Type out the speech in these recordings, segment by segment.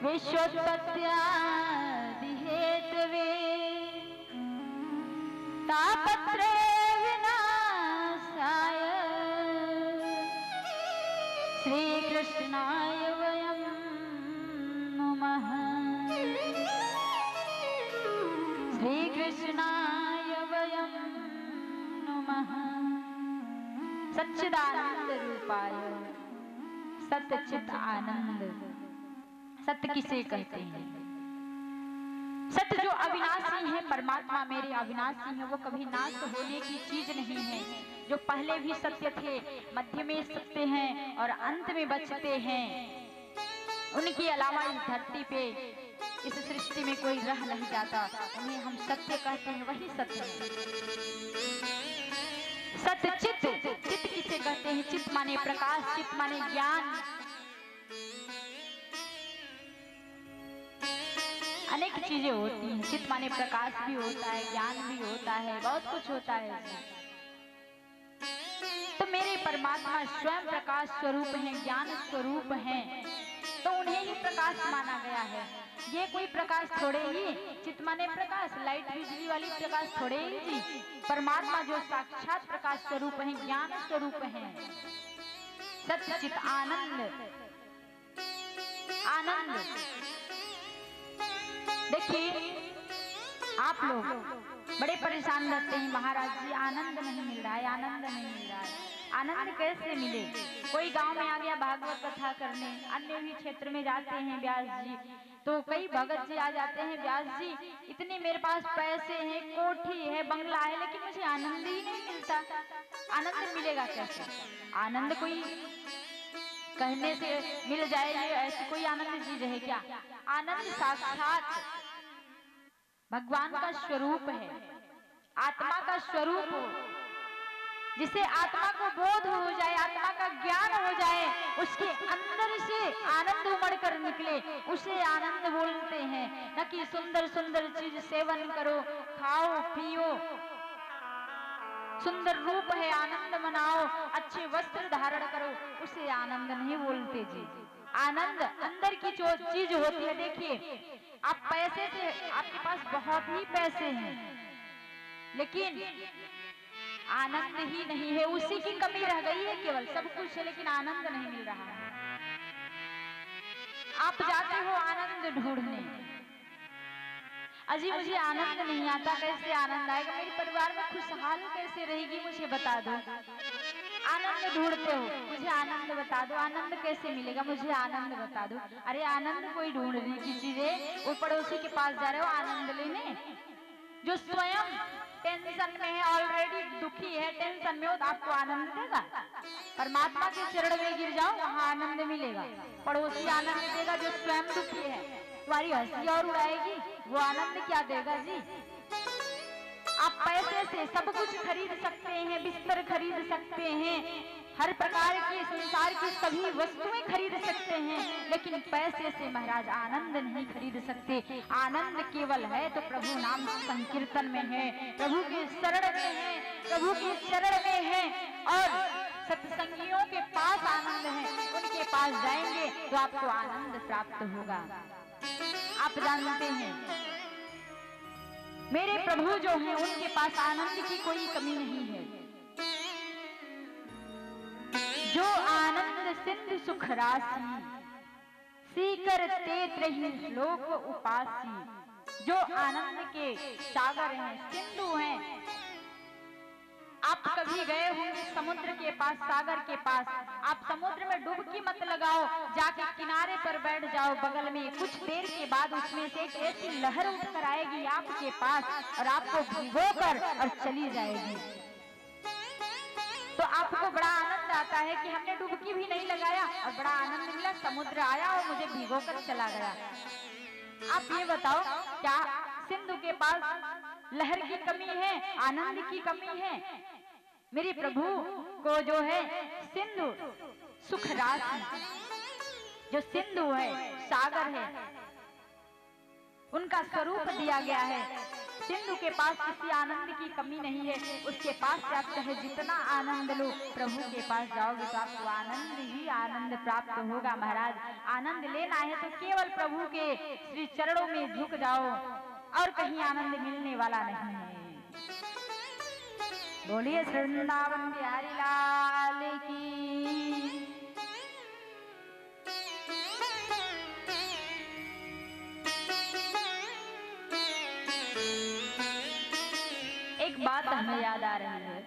विश्वोत्पत्त्यादि Hathaway तापत्रे विनाशाय श्रीकृष्णाय वयं नमः। श्रीकृष्णाय वयं नमः। सच्चिदानंद रूपाय सच्चित आनंद। सत्य किसे कहते हैं? सत्य जो अविनाशी है, परमात्मा मेरे अविनाशी है, वो कभी नाश होने की चीज नहीं है। जो पहले भी सत्य थे, मध्य में सत्य हैं और अंत में बचते हैं, उनके अलावा इस धरती पे इस सृष्टि में कोई रह नहीं जाता। उन्हें हम सत्य कहते हैं, वही सत्य है। सत्य चित्त। चित्त किसे कहते हैं? चित्त माने प्रकाश, चित्त माने ज्ञान। अनेक चीजें होती हैं। चित्त माने प्रकाश भी होता है, ज्ञान भी होता है, बहुत कुछ होता है। तो मेरे परमात्मा स्वयं प्रकाश स्वरूप हैं, ज्ञान स्वरूप हैं, तो उन्हें ही प्रकाश माना गया है। ये कोई प्रकाश थोड़े ही, चित्त माने प्रकाश, लाइट बिजली वाली प्रकाश थोड़े ही जी। परमात्मा जो साक्षात प्रकाश स्वरूप है, ज्ञान स्वरूप है। सत्य चित आनंद। आनंद देखिए, आप लोग बड़े परेशान रहते हैं, महाराज जी आनंद नहीं मिल रहा है, आनंद नहीं मिल रहा है। आनंद कैसे मिले? कोई गांव में आ गया भागवत कथा करने, अन्य भी क्षेत्र में जाते हैं व्यास जी, तो कई भगत जी आ जाते हैं, व्यास जी इतने मेरे पास पैसे हैं, कोठी है, बंगला है, लेकिन मुझे आनंद ही नहीं मिलता। आनंद मिलेगा कैसे? आनंद कोई कहने से मिल जाएगी ऐसी कोई आनंद चीज है क्या? आनंद साक्षात भगवान का स्वरूप है, आत्मा का स्वरूप हो। जिसे आत्मा को बोध हो जाए, आत्मा का ज्ञान हो जाए, उसके अंदर से आनंद उमड़ कर निकले, उसे आनंद बोलते हैं। न कि सुंदर सुंदर चीज सेवन करो, खाओ पियो, सुंदर रूप है आनंद मनाओ, अच्छे वस्त्र धारण करो, उसे आनंद नहीं बोलते जी। आनंद अंदर की जो चीज होती है। देखिए, आप पैसे से, आपके पास बहुत ही पैसे हैं, लेकिन आनंद ही नहीं है, उसी की कमी रह गई है। केवल सब कुछ है लेकिन आनंद नहीं मिल रहा है। आप जाते हो आनंद ढूंढने, अजी मुझे आनंद नहीं आता, कैसे आनंद आएगा? मेरे परिवार में खुशहाली कैसे रहेगी, मुझे बता दो। आनंद ढूंढते हो, मुझे आनंद बता दो, आनंद कैसे मिलेगा, मुझे आनंद बता दो। अरे आनंद कोई ढूंढने की चीज है, वो पड़ोसी के पास जा रहे हो आनंद लेने, जो स्वयं टेंशन में है, ऑलरेडी दुखी है, टेंशन में हो, तो आपको आनंद देगा? परमात्मा के चरण में गिर जाओ, वहां आनंद मिलेगा। पड़ोसी आनंद देगा जो स्वयं दुखी है, तुम्हारी हंसी और उड़ाएगी, वो आनंद क्या देगा जी? आप पैसे से सब कुछ खरीद सकते हैं, बिस्तर खरीद सकते हैं, हर प्रकार की संसार की सभी वस्तुएं खरीद सकते हैं, लेकिन पैसे से महाराज आनंद नहीं खरीद सकते। आनंद केवल है तो प्रभु नाम संकीर्तन में है, प्रभु के शरण में है, प्रभु के चरण में है, और सत्संगियों के पास आनंद है। उनके पास जाएंगे तो आपको आनंद प्राप्त होगा। आप जानते हैं मेरे प्रभु जो हैं, उनके पास आनंद की कोई कमी नहीं है। जो आनंद सिंधु सुख राशि, सीकर तेत्र ही श्लोक उपासी। जो आनंद के सागर हैं, सिंधु हैं। आप कभी गए होंगे समुद्र के पास, सागर के पास, आप समुद्र में डुबकी मत लगाओ, जाके किनारे पर बैठ जाओ बगल में, कुछ देर के बाद उसमें से एक ऐसी लहर उठकर आएगी आपके पास और आपको भिगोकर और चली जाएगी। तो आपको बड़ा आनंद आता है कि हमने डुबकी भी नहीं लगाया और बड़ा आनंद मिला, समुद्र आया और मुझे भिगोकर चला गया। आप ये बताओ, क्या सिंधु के पास लहर की कमी है, आनंद की कमी है? मेरे प्रभु को जो है सिंधु सुख राशि, जो सिंधु है, सागर है, उनका स्वरूप दिया गया है। सिंधु के पास किसी आनंद की कमी नहीं है, उसके पास से आप चाहे जितना आनंद लो, प्रभु के पास जाओगे तो आपको आनंद ही आनंद प्राप्त होगा। महाराज, आनंद लेना है तो केवल प्रभु के श्री चरणों में झुक जाओ, और कहीं आनंद मिलने वाला नहीं है। बोलिए वृंदावन बिहारी लाल की। एक बात हमें याद आ रही है,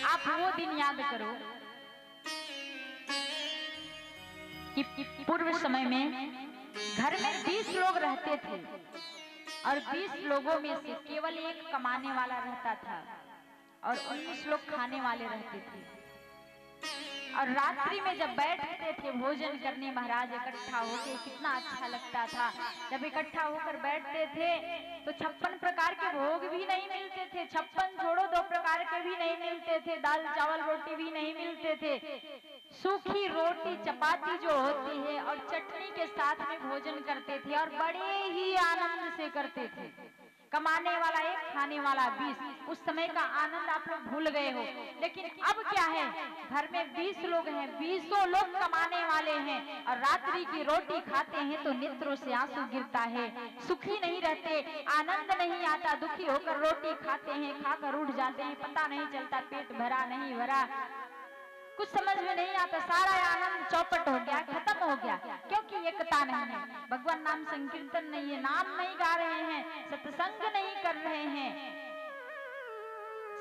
आप वो दिन याद करो कि पूर्व समय में घर में 20 लोग रहते थे और 20 लोगों में से केवल एक कमाने वाला रहता था और 19 लोग खाने वाले रहते थे। और रात्रि में जब बैठते थे भोजन करने, महाराज इकट्ठा होकर, कितना अच्छा लगता था। जब इकट्ठा होकर बैठते थे तो 56 प्रकार के भोग भी नहीं मिलते थे, 56 छोड़ो 2 प्रकार के भी नहीं मिलते थे, दाल चावल रोटी भी नहीं मिलते थे। सूखी रोटी चपाती जो होती है और चटनी के साथ में भोजन करते थे और बड़े ही आनंद से करते थे। कमाने वाला एक, खाने वाला 20। उस समय का आनंद आप लोग भूल गए हो। लेकिन अब क्या है, घर में 20 लोग हैं, 20 लोग कमाने वाले हैं और रात्रि की रोटी खाते हैं तो नेत्रों से आंसू गिरता है, सुखी नहीं रहते, आनंद नहीं आता, दुखी होकर रोटी खाते हैं, खाकर उठ जाते हैं, पता नहीं चलता पेट भरा नहीं भरा, कुछ समझ में नहीं आता, सारा आनंद चौपट हो गया, खत्म हो गया। क्योंकि एकता नहीं है, भगवान नाम संकीर्तन नहीं है, नाम नहीं गा रहे हैं, सत्संग नहीं कर रहे हैं,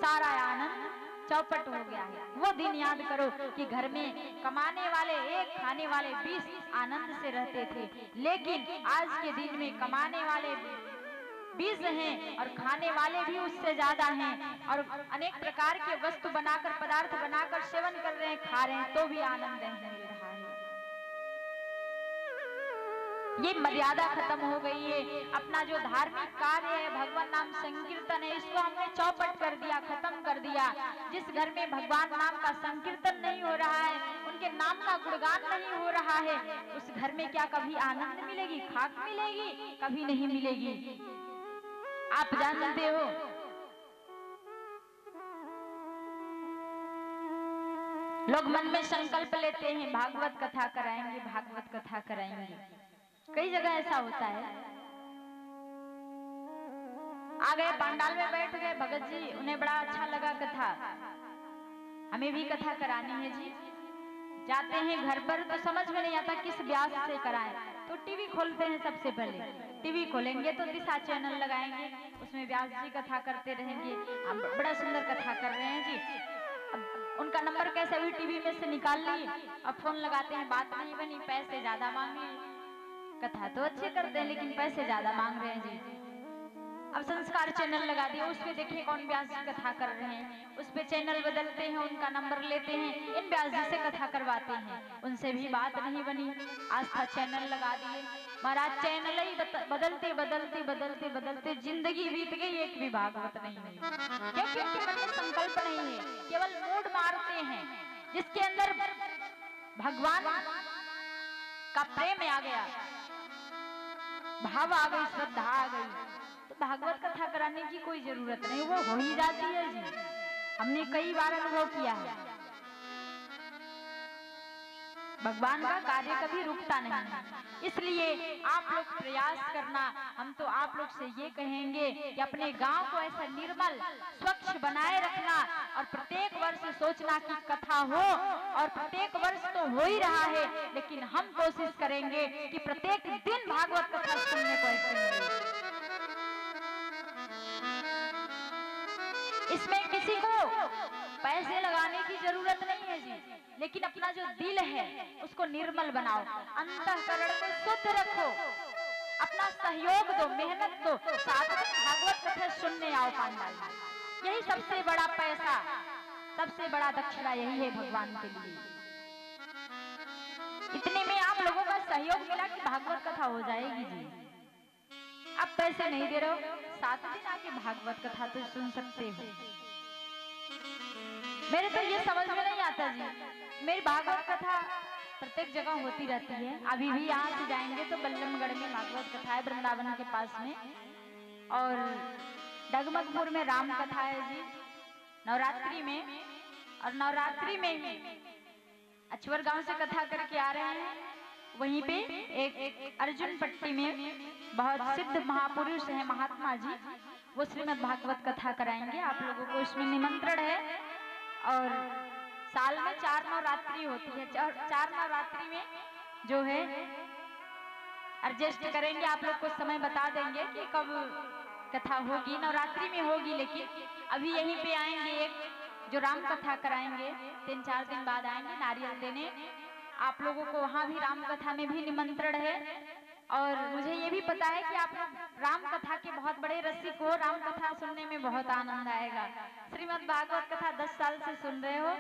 सारा आनंद चौपट हो गया है। वो दिन याद करो कि घर में कमाने वाले एक, खाने वाले 20 आनंद से रहते थे। लेकिन आज के दिन में कमाने वाले 20 हैं और खाने वाले भी उससे ज्यादा हैं और अनेक प्रकार के वस्तु बनाकर, पदार्थ बनाकर सेवन कर रहे हैं, खा रहे हैं, तो भी आनंद नहीं मिल रहा है। ये मर्यादा खत्म हो गई है। अपना जो धार्मिक कार्य है, भगवान नाम संकीर्तन है, इसको हमने चौपट कर दिया, खत्म कर दिया। जिस घर में भगवान नाम का संकीर्तन नहीं हो रहा है, उनके नाम का गुणगान नहीं हो रहा है, उस घर में क्या कभी आनंद मिलेगी, खाक मिलेगी? कभी नहीं मिलेगी। आप जानते हो, लोग मन में संकल्प लेते हैं भागवत कथा कराएंगे, भागवत कथा कराएंगे। कई जगह ऐसा होता है, आ गए पंडाल में बैठ गए भगत जी, उन्हें बड़ा अच्छा लगा कथा, हमें भी कथा करानी है जी। जाते हैं घर पर तो समझ में नहीं आता किस व्यास से कराएं, तो टीवी खोलते हैं। सबसे पहले टीवी खोलेंगे तो दिशा चैनल लगाएंगे, उसमें व्यास जी कथा करते रहेंगे। अब बड़ा सुंदर कथा कर रहे हैं जी। अब उनका नंबर कैसे भी टीवी में से निकाल ली, अब फोन लगाते हैं, बात नहीं बनी, पैसे ज्यादा मांगे। कथा तो अच्छे करते हैं लेकिन पैसे ज्यादा मांग रहे हैं जी। अब संस्कार चैनल लगा दिया, उस पे देखिए कौन व्यास जी कथा कर रहे हैं, उस पे चैनल बदलते हैं, उनका नंबर लेते हैं, इन व्यास जी से कथा करवाते हैं, उनसे भी बात नहीं बनी। आस्था चैनल लगा दिए, महाराज चैनल ही बदलते बदलते बदलते बदलते जिंदगी बीत गई, एक भी भागवत नहीं हुई। क्योंकि उनके मन में संकल्प नहीं है, केवल मूड मारते हैं। जिसके अंदर भगवान का प्रेम आ गया, भाव आ गई, श्रद्धा आ गई, तो भागवत कथा कराने की कोई जरूरत नहीं, वो हो ही जाती है जी। हमने कई बार अनुभव किया है। भगवान का कार्य कभी रुकता नहीं है, इसलिए आप लोग प्रयास करना। हम तो आप लोग से ये कहेंगे कि अपने गांव को ऐसा निर्मल स्वच्छ बनाए रखना और प्रत्येक वर्ष सोचना कि कथा हो, और प्रत्येक वर्ष तो हो ही रहा है, लेकिन हम कोशिश करेंगे कि प्रत्येक दिन भागवत कथा सुनने को ऐसे मिले। इसमें किसी को पैसे लगाने की जरूरत नहीं है जी, लेकिन अपना जो दिल है उसको निर्मल बनाओ, अंतःकरण को शुद्ध रखो, अपना सहयोग दो, मेहनत दो, साथ में भागवत कथा सुनने आओ पंडाल में। यही सबसे बड़ा पैसा, सबसे बड़ा दक्षिणा यही है भगवान के लिए। इतने में आप लोगों का सहयोग मिला कि भागवत कथा हो जाएगी जी। अब पैसे नहीं दे रहे हो, 7 दिन आके भागवत कथा तो सुन सकते हो। मेरे तो ये समझ में नहीं आता जी, मेरी भागवत कथा प्रत्येक जगह होती रहती है। अभी भी यहाँ से जाएंगे तो बल्लमगढ़ में भागवत कथा है, वृंदावन के पास में। और डगमगपुर में राम कथा है जी नवरात्रि में, और नवरात्रि में ही अचवर गांव से कथा करके आ रहे हैं। वहीं पे एक अर्जुन पट्टी में बहुत सिद्ध महापुरुष है महात्मा जी, वो श्रीमद् भागवत कथा कराएंगे आप लोगों को। इसमें निमंत्रण है और साल में 4 नवरात्रि होती है। 4 नवरात्रि में जो है एडजस्ट करेंगे, आप लोग को समय बता देंगे कि कब कथा होगी। नवरात्रि में होगी, लेकिन अभी यहीं पे आएंगे एक जो राम कथा कराएंगे, 3-4 दिन बाद आएंगे नारियल देने। आप लोगों को वहाँ भी राम कथा में भी निमंत्रण है। और मुझे ये भी पता है कि आप लोग राम कथा के बहुत बड़े रसिक हो, राम कथा सुनने में बहुत आनंद आएगा। श्रीमद् भागवत कथा 10 साल से सुन रहे हो,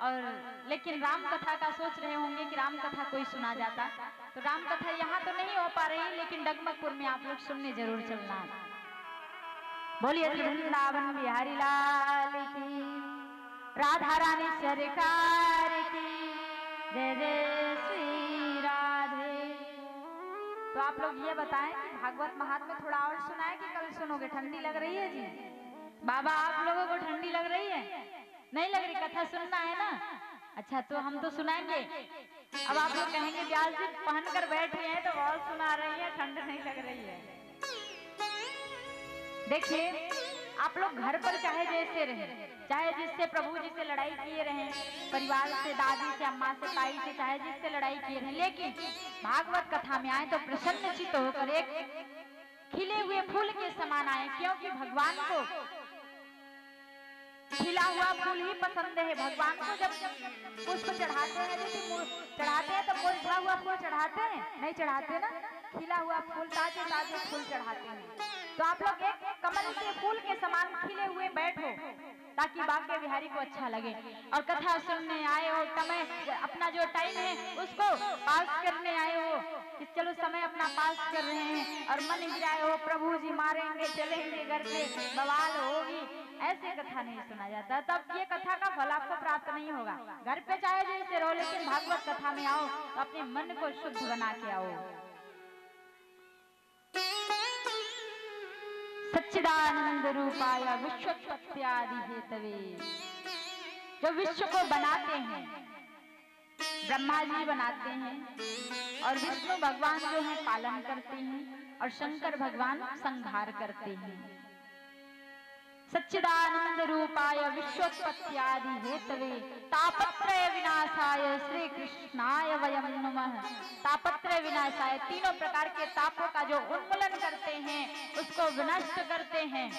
और लेकिन राम कथा का सोच रहे होंगे कि राम कथा कोई सुना जाता। तो राम कथा यहाँ तो नहीं हो पा रही, लेकिन डगमगपुर में आप लोग सुनने जरूर चलना। बोलिए श्री वृंदावन बिहारी लाल की, राधा रानी सरकार की, जय जय श्री राधे। तो आप लोग ये बताएं कि भागवत महात्म्य थोड़ा और सुनाए कि कल सुनोगे? ठंडी लग रही है जी? बाबा आप लोगों को ठंडी लग रही है? नहीं लग रही? कथा सुनना है ना? अच्छा, तो हम तो सुनाएंगे। अब आप लोग कहेंगे व्यास जी पहन कर बैठे हैं तो बहुत सुना रही है, ठंड नहीं लग रही है। देखिए, आप लोग घर पर चाहे जैसे रहें, चाहे जिससे प्रभु जी से लड़ाई किए रहें, परिवार से, दादी से, अम्मा से, ताई से, चाहे जिससे लड़ाई किए रहें, लेकिन भागवत कथा में आए तो प्रसन्न चित्त होकर एक खिले हुए फूल के समान आए, क्योंकि भगवान को खिला हुआ फूल ही पसंद है। भगवान को जब पुष्प चढ़ाते हैं, चढ़ाते हैं तो मुरझा हुआ फूल चढ़ाते हैं? नहीं चढ़ाते ना, खिला हुआ फूल, ताजे ताजे फूल चढ़ाते हैं। तो आप लोग एक कमल के फूल के समान खिले हुए बैठो, ताकि बाके बिहारी को अच्छा लगे। और कथा सुनने आए हो, समय अपना जो टाइम है उसको पास करने आए हो, कि चलो समय अपना पास कर रहे हैं, और मन गिराए हो प्रभु जी मारेंगे, चलेंगे घर पे, बवाल होगी, ऐसे कथा नहीं सुना जाता। तब ये कथा का फल आपको प्राप्त नहीं होगा। घर पे चाहे जैसे रहो, लेकिन भागवत कथा में आओ तो अपने मन को शुद्ध बना के आओ। सच्चिदानंद रूपाय विश्वोत्पत्त्यादि हेतवे, जो विश्व को बनाते हैं ब्रह्मा जी बनाते हैं, और विष्णु भगवान जो है पालन करते हैं, और शंकर भगवान संहार करते हैं। सच्चिदानंद रूपाय विश्वोत्पत्त्यादि हेतवे तापत्रय विनाशाय श्री कृष्णाय वयं नमः। तापत्रय विनाशाय, तीनों प्रकार के तापों का जो उन्मूलन करते हैं, उसको विनष्ट करते हैं,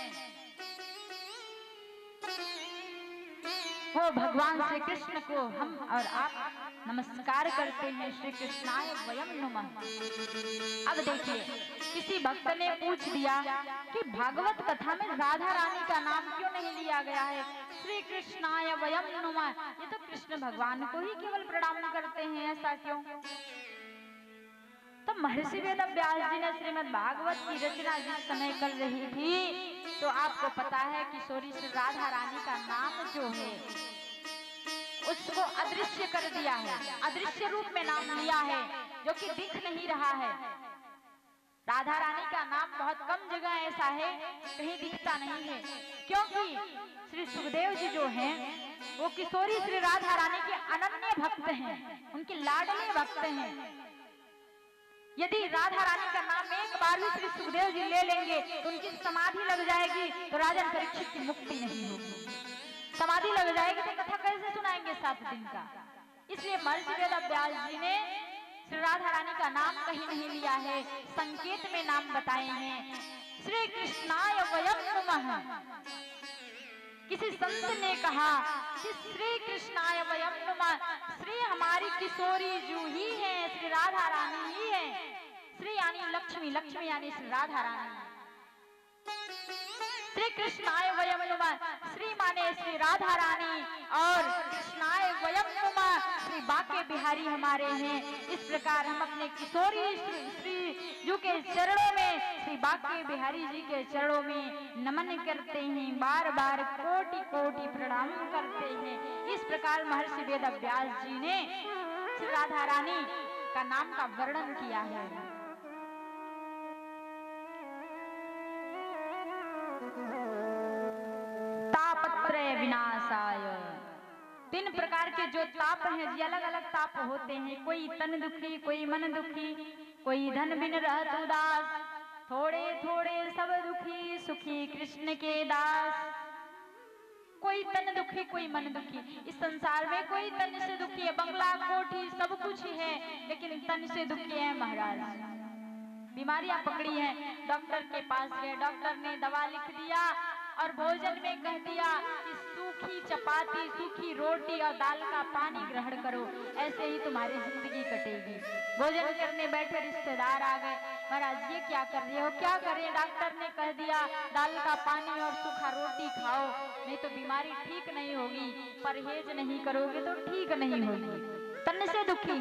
वो भगवान श्री कृष्ण को हम और आप नमस्कार करते हैं। श्री कृष्णाय वयं नमः। अब देखिए, किसी भक्त ने पूछ दिया कि भागवत कथा में राधा रानी का नाम क्यों नहीं लिया गया है? श्री कृष्णाय वयं नमः, ये तो कृष्ण भगवान को ही केवल प्रणाम करते हैं, ऐसा क्यों? तो महर्षि वेद व्यास जी ने श्रीमद् भागवत की रचना जिस समय कर रही थी, तो आपको पता है किशोरी श्री राधा रानी का नाम जो है उसको अदृश्य कर दिया है, अदृश्य रूप में नाम लिया है, जो कि दिख नहीं रहा है। राधा रानी का नाम बहुत कम जगह ऐसा है कहीं दिखता नहीं है, क्योंकि श्री सुखदेव जी जो हैं वो किशोरी श्री राधा रानी के अनन्य भक्त हैं, उनके लाडले भक्त हैं। यदि राधा रानी का नाम एक बार भी श्री सुखदेव जी ले लेंगे तो उनकी समाधि लग जाएगी, तो राजन परीक्षित की मुक्ति नहीं होगी। समाधि लग जाएगी तो कथा कैसे सुनाएंगे 7 दिन का? इसलिए महर्षि वेद व्यास जी ने श्री राधा रानी का नाम कहीं नहीं लिया है, संकेत में नाम बताए हैं, श्री कृष्णाय वयं नमः। किसी संत ने कहा कि श्री कृष्णाय वयं नमः, श्री हमारी किशोरी जू ही है, श्री राधा रानी ही है। श्री यानी लक्ष्मी, लक्ष्मी यानी श्री राधा रानी। श्री कृष्णाय वयं नमः, श्री माने श्री राधा रानी, और कृष्णाय वयं नमः, श्री बाके बिहारी हमारे हैं। इस प्रकार हम अपने किशोरी श्री जू के चरणों में, श्री बाके बिहारी जी के चरणों में नमन करते हैं, बार बार कोटि कोटि प्रणाम करते हैं। इस प्रकार महर्षि वेद व्यास जी ने श्री राधा रानी का नाम का वर्णन किया है। तीन प्रकार के जो ताप हैं जी, अलग अलग ताप होते हैं। कोई तन दुखी, कोई मन दुखी, कोई धन बिन रहत उदास, थोड़े थोड़े सब दुखी, सुखी कृष्ण के दास। कोई तन दुखी, कोई मन दुखी। इस संसार में कोई तन से दुखी है, बंगला कोठी सब कुछ है, लेकिन तन से दुखी है महाराज। बीमारियां पकड़ी हैं, डॉक्टर के पास गए, डॉक्टर ने दवा लिख दिया और भोजन में कह दिया कि सूखी चपाती, सूखी रोटी और दाल का पानी ग्रहण करो, ऐसे ही तुम्हारी जिंदगी कटेगी। भोजन करने बैठे रिश्तेदार आ गए, महाराज ये क्या कर रहे हो, क्या करें? डॉक्टर ने कह दिया दाल का पानी और सूखा रोटी खाओ, नहीं तो बीमारी ठीक नहीं होगी, परहेज नहीं करोगे तो ठीक नहीं होगी। तन से दुखी,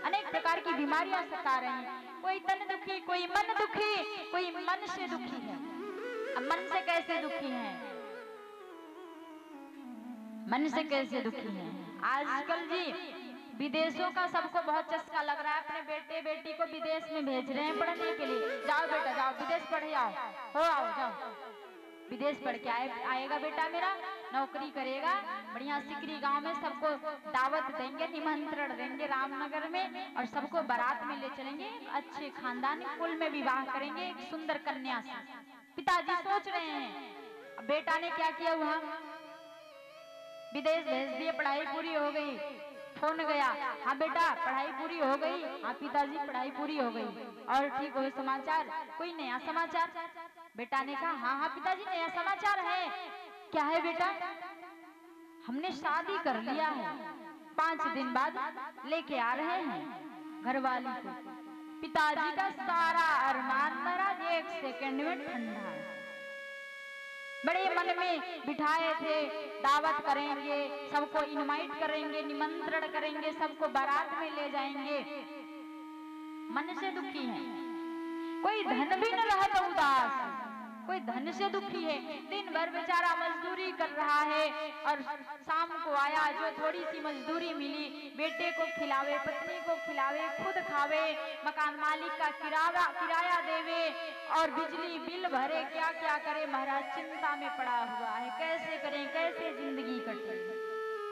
अनेक प्रकार की बीमारियां सता रही हैं। कोई तन दुखी, कोई मन दुखी, कोई मन से दुखी है। अब मन से कैसे दुखी है? मन से कैसे दुखी है? आजकल जी विदेशों का सबको बहुत चस्का लग रहा है, अपने बेटे बेटी को विदेश में भेज रहे हैं पढ़ने के लिए। जाओ बेटा जाओ, विदेश पढ़े आओ, हो आओ जाओ, विदेश पढ़ के आएगा बेटा मेरा, नौकरी करेगा, बढ़िया सिकरी गांव में सबको दावत देंगे, निमंत्रण देंगे रामनगर में, और सबको बारात में ले चलेंगे, अच्छे खानदानी कुल में विवाह करेंगे एक सुंदर कन्या से। पिताजी सोच रहे हैं। बेटा ने क्या किया, वहां विदेश भेज दिए, पढ़ाई पूरी हो गई, फोन गया, हाँ बेटा पढ़ाई पूरी हो गई, हाँ पिताजी पढ़ाई पूरी हो गई, और ठीक हो समाचार, कोई नया समाचार? बेटा ने कहा हाँ हाँ पिताजी नया समाचार है। क्या है बेटा? हमने शादी कर लिया है, 5 दिन बाद लेके आ रहे हैं घरवाली को। पिताजी का सारा अरमान महाराज 1 सेकंड में ठंडा। बड़े मन में बिठाए थे, दावत करेंगे, सबको इनवाइट करेंगे, निमंत्रण करेंगे, सबको बारात में ले जाएंगे, मन से दुखी है। कोई धन भी न रहा तो उदास, कोई धन से दुखी है, दिन भर बेचारा मजदूरी कर रहा है, और शाम को आया, जो थोड़ी सी मजदूरी मिली, बेटे को खिलावे, पत्नी को खिलावे, खुद खावे, मकान मालिक का किराया देवे, और बिजली बिल भरे, क्या क्या करे महाराज, चिंता में पड़ा हुआ है, कैसे करें, कैसे जिंदगी कटे।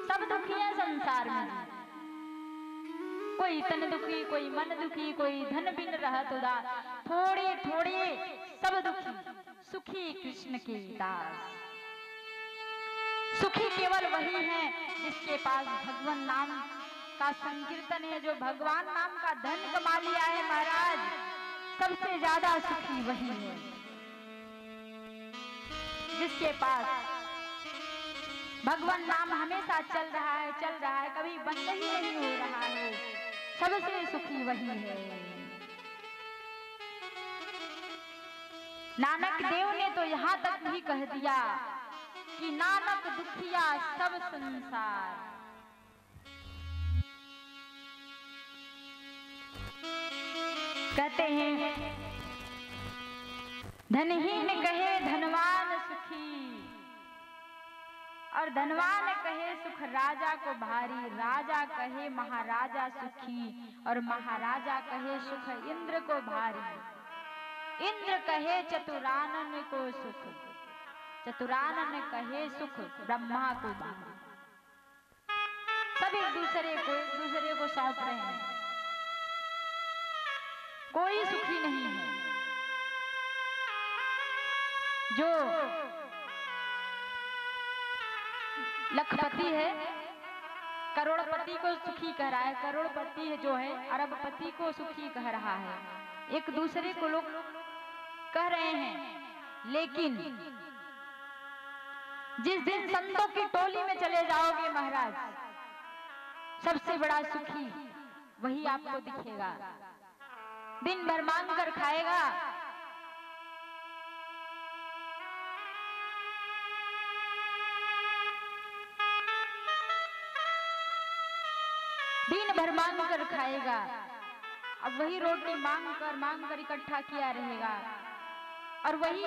सब दुखी है संसार में, कोई तन दुखी, कोई मन दुखी, कोई धन बिन रहत उदास, थोड़े थोड़े सब दुखी, सुखी कृष्ण के दास। सुखी केवल वही है जिसके पास भगवान नाम का संकीर्तन है, जो भगवान नाम का धन कमा लिया है महाराज, सबसे ज्यादा सुखी वही है जिसके पास भगवान नाम हमेशा चल रहा है, कभी बंद ही नहीं हो रहा है, सबसे सुखी वही है। नानक देव ने तो यहाँ तक भी कह दिया कि नानक दुखिया सब संसार। कहते हैं धनहीन कहे धनवान सुखी, और धनवान कहे सुख राजा को भारी, राजा कहे महाराजा सुखी, और महाराजा कहे सुख इंद्र को भारी। इंद्र कहे चतुरानन को सुख, चतुरानन कहे सुख ब्रह्मा को भारी। सब एक दूसरे को सौंप रहे हैं, कोई सुखी नहीं है। जो लखपति है, करोड़पति को सुखी कह रहा है, करोड़पति जो है अरबपति को सुखी कह रहा है, एक दूसरे को लोग कह रहे हैं। लेकिन जिस दिन संतों की टोली में चले जाओगे महाराज, सबसे बड़ा सुखी वही आपको दिखेगा। दिन भर मांग कर खाएगा, दिन भर मांग कर खाएगा, अब वही रोटी मांग कर इकट्ठा किया रहेगा, और वही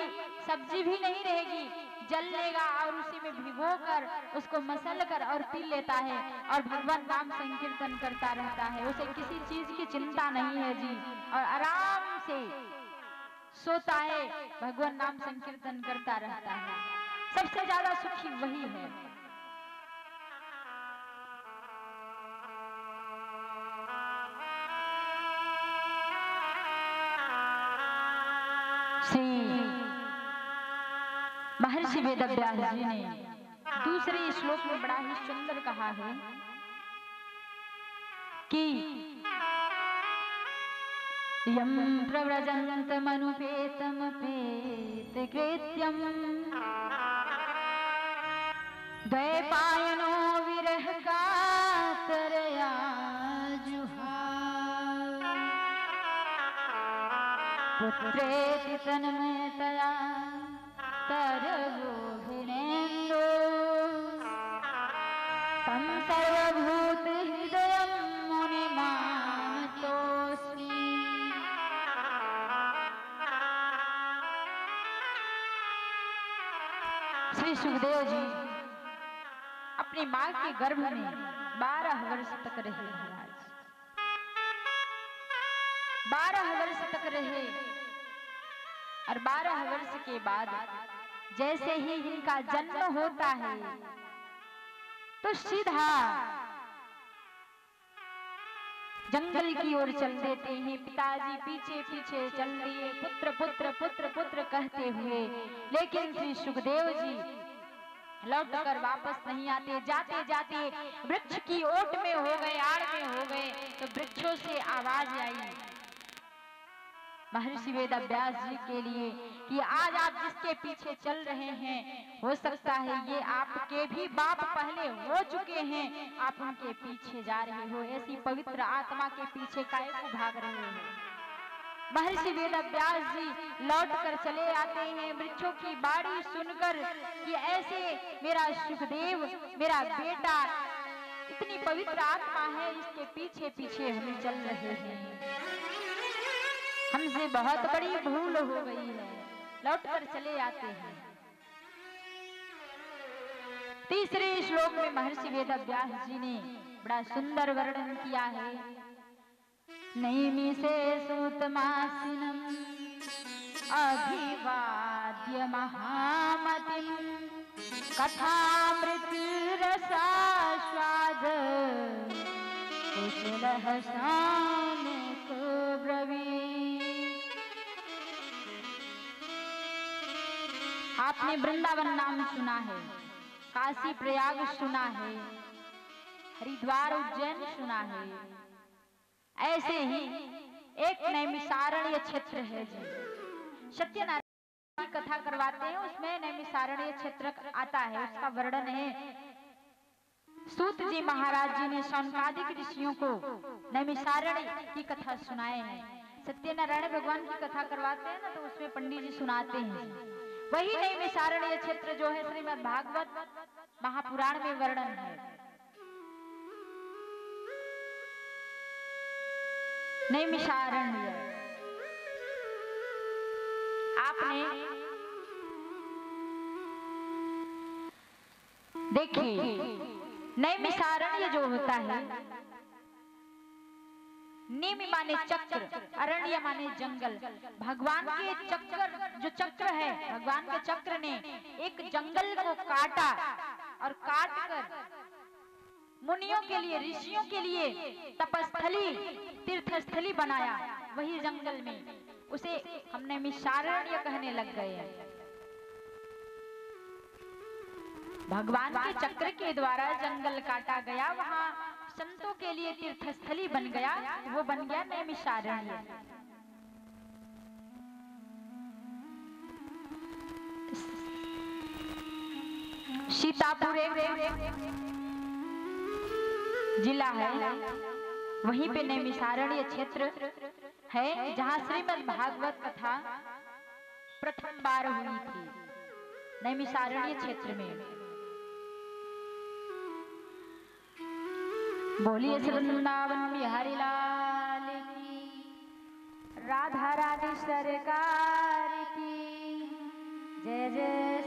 सब्जी भी नहीं रहेगी, जल लेगा और उसी में भिगोकर उसको मसल कर और पी लेता है, और भगवान नाम संकीर्तन करता रहता है। उसे किसी चीज की चिंता नहीं है जी, और आराम से सोता है, भगवान नाम संकीर्तन करता रहता है। सबसे ज्यादा सुखी वही है। श्री महर्षि वेदव्यास जी ने दूसरे श्लोक में बड़ा ही सुंदर कहा है कि यम प्रव्रजन्तमनुपेतमपेतकृत्यम् द्वैपायनो विरह कातरया जुहाव पुत्रेति तन्मयतया तरवोहिनेन्दो तं सर्वभूतहृदयं मुनिमानतोऽस्मि। श्री सुखदेव जी अपनी माँ के गर्भ में 12 वर्ष तक रहे महाराज। 12 वर्ष तक रहे और 12 वर्ष के बाद जैसे ही इनका जन्म होता है तो सीधा जंगल की ओर चल देते हैं। पिताजी पीछे पीछे चल दिए, पुत्र पुत्र पुत्र पुत्र कहते हुए, लेकिन श्री सुखदेव जी लौटकर वापस नहीं आते। जाते जाते वृक्ष की ओट में हो गए, आड़ में हो गए तो वृक्षों से आवाज आई महर्षि वेदव्यास जी के लिए कि आज आप जिसके पीछे चल रहे हैं हो सकता है ये आपके भी बाप पहले हो चुके हैं, आप उनके पीछे जा रहे हो। ऐसी पवित्र आत्मा के पीछे काहे को भाग रहे हो। महर्षि वेदव्यास जी लौटकर चले आते हैं। वृक्षों की बाड़ी सुनकर कि ऐसे मेरा सुखदेव मेरा बेटा इतनी पवित्र आत्मा है, इसके पीछे पीछे हम चल रहे हैं, हमसे बहुत बड़ी भूल हो गई है। लौटकर चले आते हैं। तीसरे श्लोक में महर्षि वेदव्यास जी ने बड़ा सुंदर वर्णन किया है। नैमिषे सूतमासिनम् अभिवाद्य महामतिम् कथामृतिरसास्वाद कुशलः सानुको ब्रवीत्। आपने वृंदावन नाम सुना है, काशी प्रयाग सुना है, हरिद्वार उज्जैन सुना है। ऐसे ही एक नैमिषारण्य क्षेत्र है जी, सत्यनारायण की कथा करवाते हैं, उसमें नैमिषारण्य क्षेत्र आता है। उसका वर्णन है सूत जी महाराज जी ने शौनकादिक ऋषियों को नैमिषारण्य की कथा सुनाए हैं। सत्यनारायण भगवान की कथा करवाते हैं ना, तो उसमें पंडित जी सुनाते हैं। वही नैमिषारण्य क्षेत्र जो है श्रीमद् भागवत महापुराण में वर्णन है। नैमिषारण्य आपने देखिए, नैमिषारण्य जो होता है, निम माने चक्र, अरण्य माने जंगल। भगवान के चक्र जो चक्र है, भगवान के चक्र ने एक जंगल को काटा और काट कर मुनियों के लिए, ऋषियों के लिए तपस्थली तीर्थस्थली बनाया। वही जंगल में उसे हम नैमिषारण्य कहने लग गए हैं। भगवान के चक्र के द्वारा जंगल काटा गया, वहां संतों के लिए तीर्थस्थली बन गया, वो बन गया नैमिषारण्य। सीतापुर एक जिला है, वहीं पे नैमिषारण्य क्षेत्र है, जहां श्रीमद् भागवत कथा प्रथम बार हुई थी। नैमिषारण्य क्षेत्र में बोलिए वृंदावन बिहारी लाल की, राधा रानी सरकार।